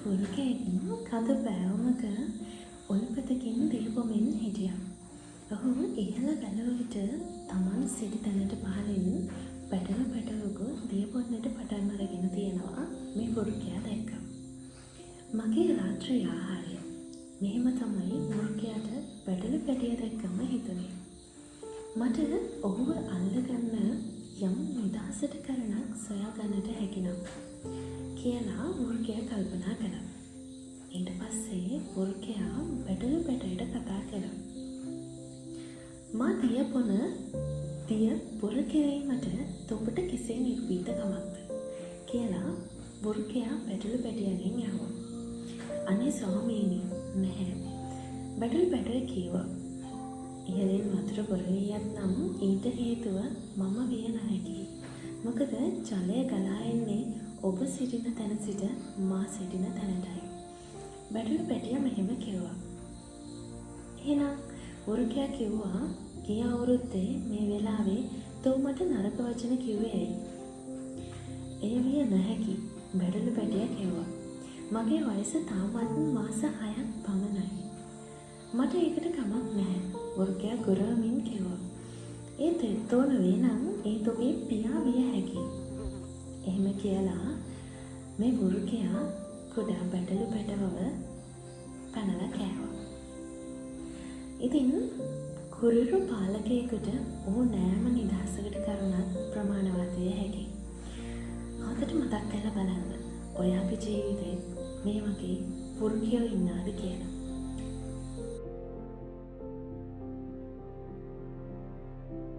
වෘකයෙක් කඳ බෑවුමක ඔල්පතකින් දීපොමින් හිටියා. ඔහු ඉහළ බැලුව විට තමන් සිටි තැනට පහළින් පැටවකු දියපොන්නට පටන් අරගෙන තියෙනවා මේ වෘකයා දැක්කා. මගේ රාත්‍රී ආහාරය. මෙහෙම තමයි වෘකයාට පැටිය දැක්කම හිතුනේ. මට ඔහුව අල්ලගන්න යම් නිදහසට කරණක් සොයාගන්නට හැකිනම් කියලා වෘකයා කල්පනා කළා. ඊට පස්සේ වෘකයා පැටියට කතා කළා. මා දිය පොර කිරීමට තොපට කෙසේ නිර්භීත කමක්ද කියලා වෘකයා පැටියගෙන් ඇහුවා. අනේ ස්වාමීනි නැහැ. පැටිය කීවා. ඉහළින් වතුර පොරවියක් නම් ඊට හේතුව මම විය නොහැකි. මොකද ජලය ගලා එන්නේ ඔබ සිටින තැන සිට මා සිටින තැනටයි. පැටිය මෙහෙම කිව්වා. එහෙනම් වෘකයා කිව්වා ගිය අවුරුද්දේ මේ වෙලාවේ තෝ මට නරක වචන කිව්වේ ඇයි? ඒ විය නොහැකි. පැටිය කිව්වා. මගේ වයස තාමත් මාස 6ක් පමණයි. මට ඒකට කමක් නැහැ. වෘකයා ගොරවමින් කිව්වා. ඒත් තෝ නෙවෙයි නම් ඒ ඔබේ පියා විය හැකියි. එහෙම කියලා මේ වෘකයා කුඩා පැටවව පැනලා කෑවා. ඉතින් කුරිරු පාලකයෙකුට ඕනෑම නිදහසකට කරුණක් ප්‍රමාණවත් විය හැකියි. හොඳට මතක් කරලා බලන්න. ඔයාගේ ජීවිතේ මේ වගේ වෘකයෝ ඉන්නාද කියලා.